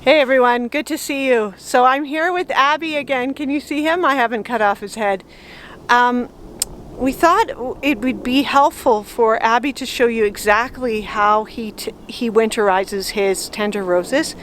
Hey everyone, good to see you. So I'm here with Abby again. Can you see him? I haven't cut off his head. We thought it would be helpful for Abby to show you exactly how he winterizes his tender roses.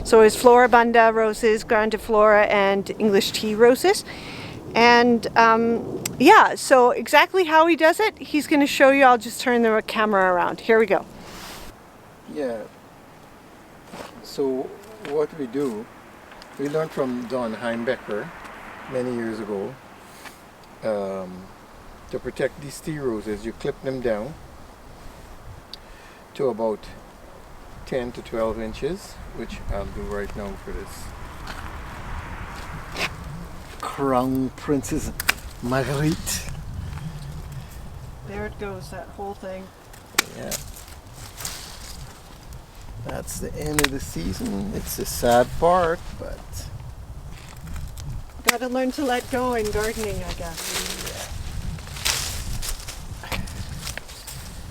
So his Floribunda roses, grandiflora, and English tea roses. And yeah, so exactly how he does it, he's going to show you. I'll just turn the camera around. Here we go. Yeah, so what we do, we learned from Don Heimbecker many years ago. To protect these tea roses, you clip them down to about 10 to 12 inches, which I'll do right now for this Crown Princess Marguerite. There it goes, that whole thing. Yeah. That's the end of the season. It's a sad part, but Gotta learn to let go in gardening, I guess.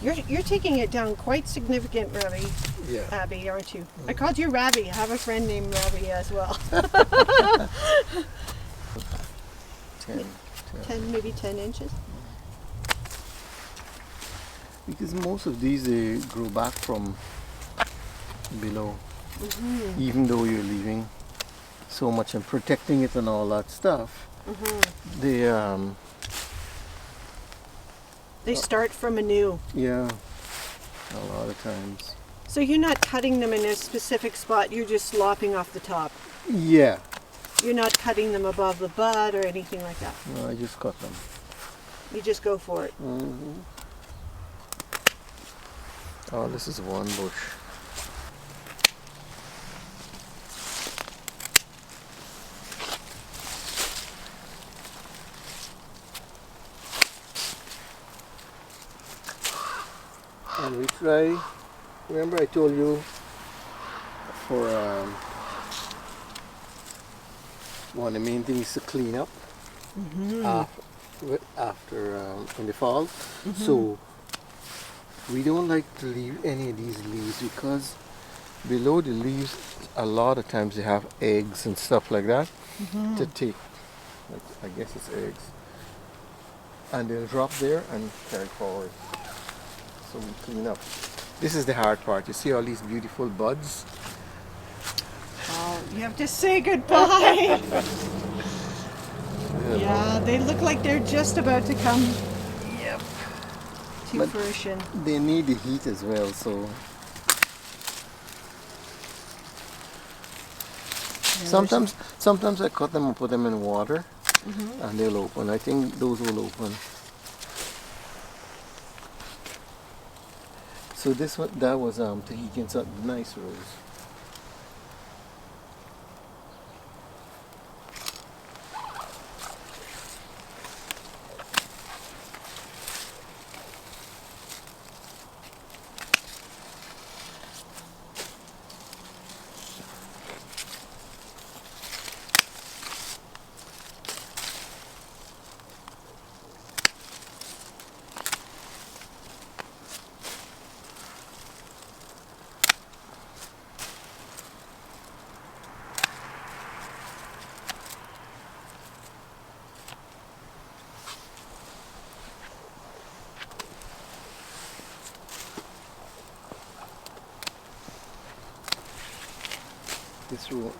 You're taking it down quite significant, Ravi. yeah. Abby, aren't you? I called you Ravi. I have a friend named Ravi as well. 10, maybe 10 inches. because most of these they grow back from below, even though you're leaving so much and protecting it and all that stuff. They start from anew. Yeah, a lot of times. So you're not cutting them in a specific spot, you're just lopping off the top. Yeah. You're not cutting them above the bud or anything like that. No, I just cut them. You just go for it. Oh, this is one bush. And we try, remember I told you for one of the main things is to clean up after in the fall. So we don't like to leave any of these leaves because below the leaves a lot of times they have eggs and stuff like that to take. Like, I guess it's eggs. And they'll drop there and carry forward. So we clean up. This is the hard part. You see all these beautiful buds? Oh, you have to say goodbye. Yeah, they look like they're just about to come to fruition. They need the heat as well, so sometimes I cut them and put them in water and they'll open. I think those will open. So that was Tahitian's nice rose.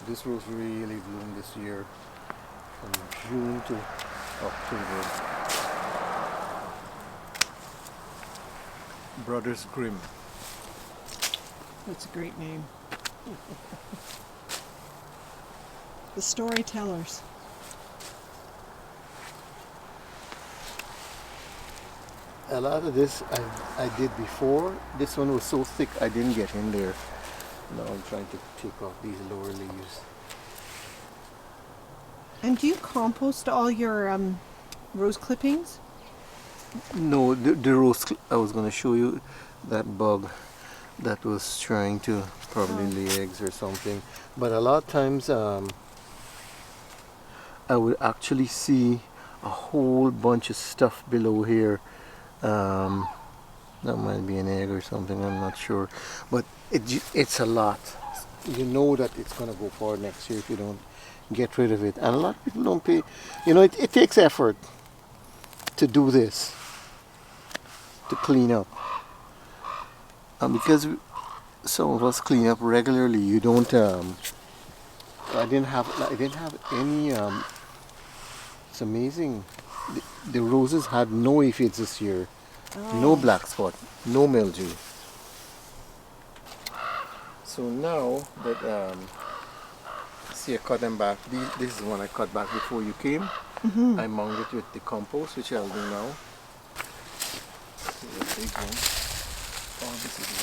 This rose really bloomed this year from June to October. Brothers Grimm. That's a great name. The storytellers. A lot of this I did before. This one was so thick I didn't get in there. Now I'm trying to take off these lower leaves. And do you compost all your rose clippings? No, the rose, I was going to show you that bug that was trying to probably lay eggs or something. But a lot of times I would actually see a whole bunch of stuff below here. That might be an egg or something, I'm not sure. But it's a lot. you know that it's going to go forward next year if you don't get rid of it. And a lot of people don't pay. You know, it takes effort to do this, to clean up. And because some of us clean up regularly, you don't. I didn't have any. It's amazing. The roses had no aphids this year, no black spot, no mildew. So now that see, I cut them back. This is one I cut back before you came. I mounted it with the compost, which I'll do now. This is a big one. Oh, this is huge.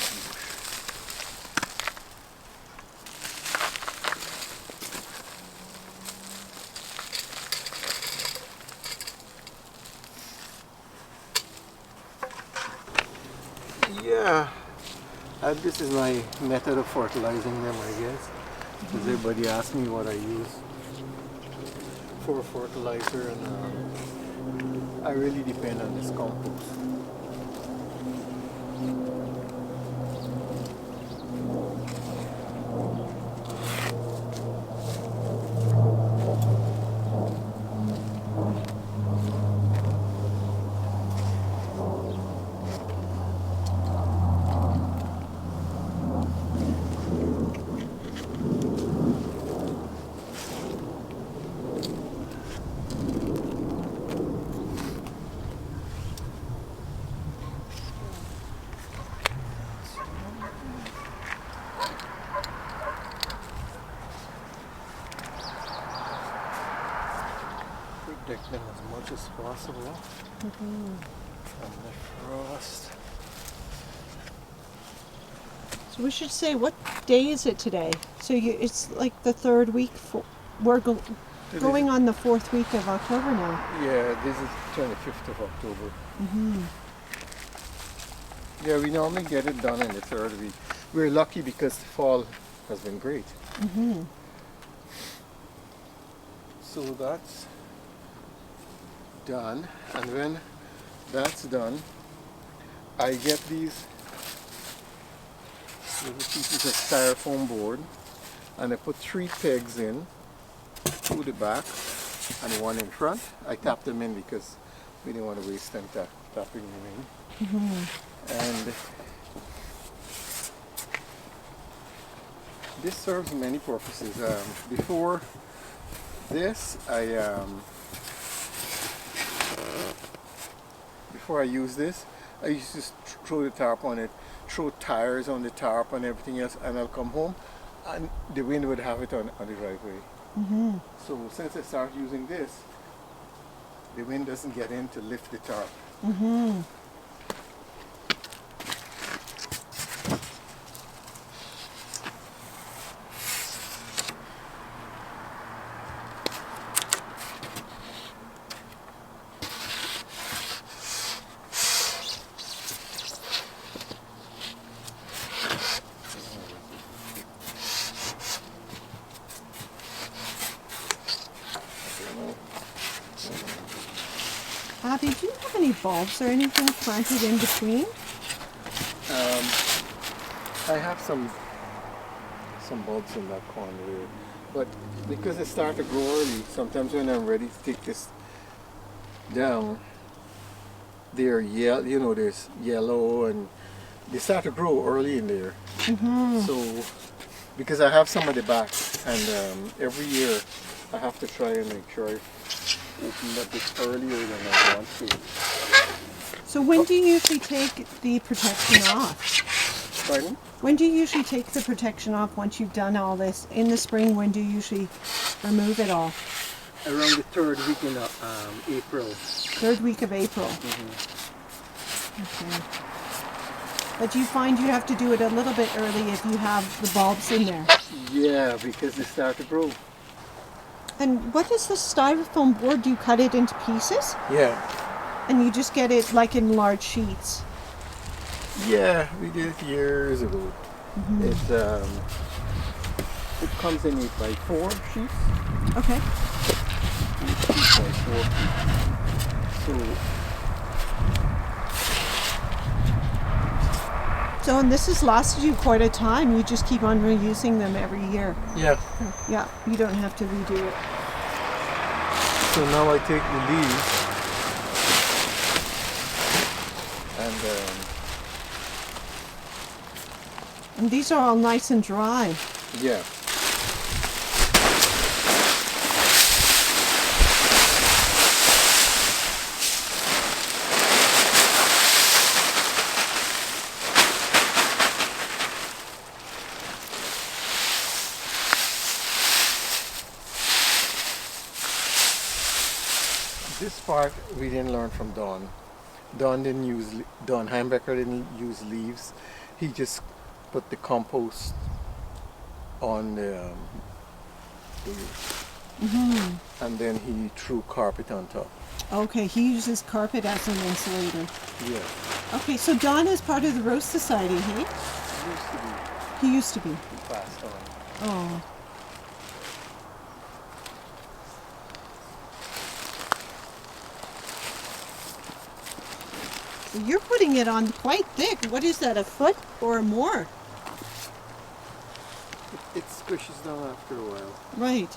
Yeah, this is my method of fertilizing them, I guess. Because everybody asks me what I use for fertilizer, and I really depend on this compost. Protect them as much as possible from the frost. So we should say, what day is it today? So it's like the third week. We're going on the fourth week of October now. Yeah, this is 25th of October. Yeah, we normally get it done in the third week. We're lucky because the fall has been great. So that's done, and when that's done, I get these little pieces of styrofoam board, and I put 3 pegs in through the back and 1 in front. I tap them in because we didn't want to waste time tapping them in. And this serves many purposes. Before this, before I use this, I used to just throw the tarp on it, throw tires on the tarp and everything else, and I'll come home and the wind would have it on the driveway. So since I started using this, the wind doesn't get in to lift the tarp. Abby, do you have any bulbs or anything planted in between? I have some bulbs in that corner there, but because they start to grow early, sometimes when I'm ready to take this down, they're yellow. You know, there's yellow, and they start to grow early in there. So because I have some at the back, and every year I have to try and make sure I open up it earlier than I want to. So when do you usually take the protection off? Pardon? When do you usually take the protection off once you've done all this? In the spring, when do you usually remove it all? Around the 3rd week in April. 3rd week of April. Okay. But you find you have to do it a little bit early if you have the bulbs in there? Yeah, because they start to grow. And what is the styrofoam board? Do you cut it into pieces? Yeah. And you just get it like in large sheets? Yeah, we did it years ago. It comes in 8x4 sheets. Okay. 8x4 sheets. So So, and this has lasted you quite a time. You just keep on reusing them every year. Yeah. Yeah, you don't have to redo it. So now I take the leaves and And these are all nice and dry. yeah. This part we didn't learn from Don. Don Heimbecker didn't use leaves. He just put the compost on the and then he threw carpet on top. Okay, he uses carpet as an insulator. Yeah. Okay, so Don is part of the Rose Society, hey? Used to be. He used to be. He passed on. Oh. You're putting it on quite thick. What is that, a foot or more? It squishes down after a while. Right.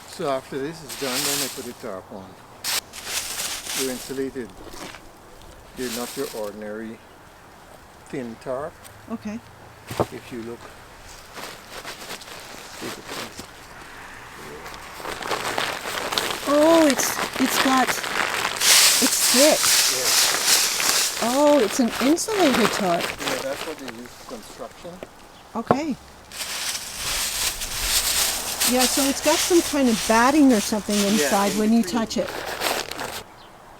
So after this is done, then I put the tarp on. You're insulated. You're not your ordinary thin tarp. Okay. If you look, Oh, it's thick. yeah, Oh, it's an insulated tarp. yeah, that's what they use for construction. Okay. Yeah, so it's got some kind of batting or something inside in when you between. touch it.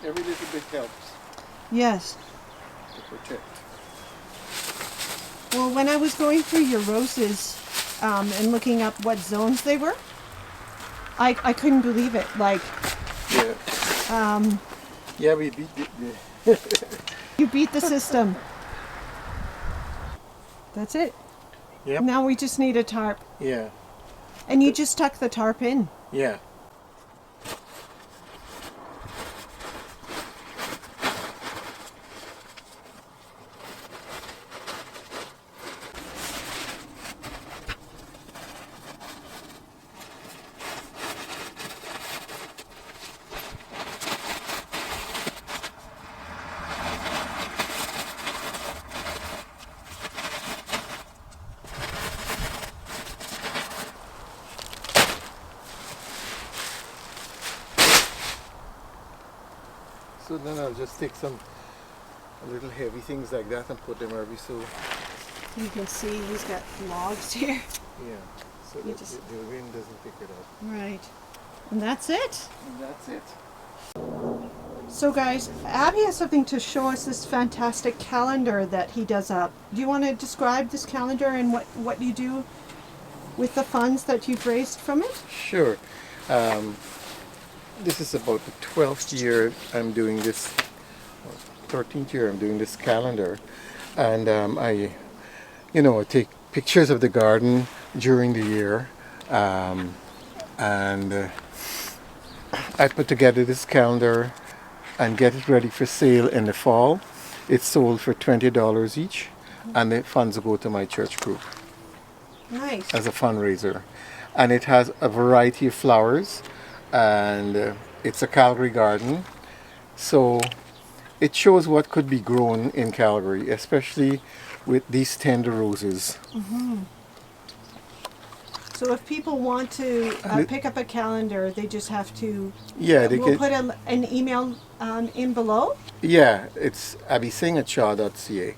Every little bit helps Yes. to protect. Well, when I was going through your roses and looking up what zones they were, I couldn't believe it. Like, Yeah. Yeah, we beat the you beat the system. That's it. Yep. Now we just need a tarp. Yeah. And you just tuck the tarp in. Yeah. So then I'll just take some little heavy things like that and put them every so. You can see he's got logs here. Yeah. So that the wind doesn't pick it up. Right. And that's it. And that's it. So guys, Abby has something to show us, this fantastic calendar that he does up. Do you want to describe this calendar and what you do with the funds that you've raised from it? Sure. This is about the 12th year I'm doing this, 13th year I'm doing this calendar. And I take pictures of the garden during the year. And I put together this calendar and get it ready for sale in the fall. It's sold for $20 each, and the funds go to my church group. Nice. As a fundraiser. And it has a variety of flowers, and it's a Calgary garden. So it shows what could be grown in Calgary, especially with these tender roses. So if people want to And it- pick up a calendar, they just have to. yeah, they We'll can. put an email in below. Yeah, it's abising@shaw.ca.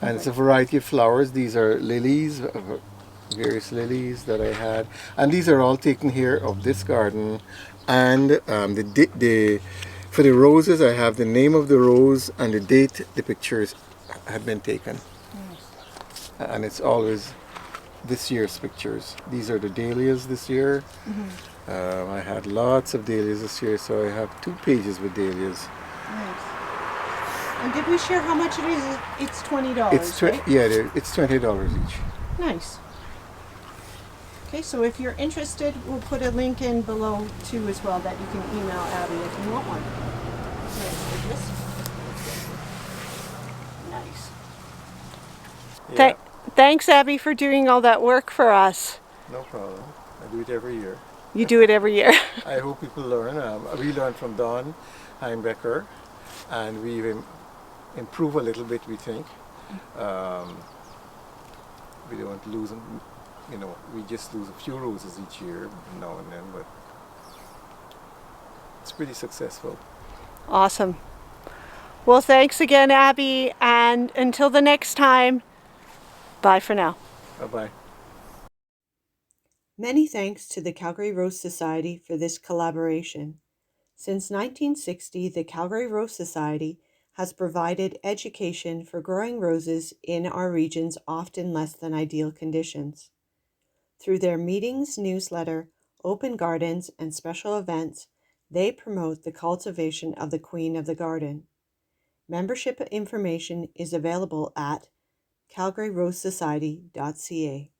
And it's a Perfect. variety of flowers. These are lilies, various lilies that I had, and these are all taken here of this garden. And the for the roses, I have the name of the rose and the date the pictures had been taken, and it's always this year's pictures. These are the dahlias this year. I had lots of dahlias this year, so I have 2 pages with dahlias. Nice. And did we share how much it is? It's $20, It's right? it's $20 each. Nice. Okay, so if you're interested, we'll put a link in below too as well that you can email Abby if you want one. Nice. Yeah, Thanks, Abby, for doing all that work for us. no problem. I do it every year. You do it every year. I hope people learn. We learned from Don Heimbecker, and we've improved a little bit, we think. We don't lose them, we just lose a few roses each year now and then, but it's pretty successful. Awesome. Well, thanks again, Abby, and until the next time, bye for now. Bye-bye. Many thanks to the Calgary Rose Society for this collaboration. Since 1960, the Calgary Rose Society has provided education for growing roses in our region's often less than ideal conditions. Through their meetings, newsletter, open gardens, and special events, they promote the cultivation of the Queen of the Garden. Membership information is available at calgaryrosesociety.ca.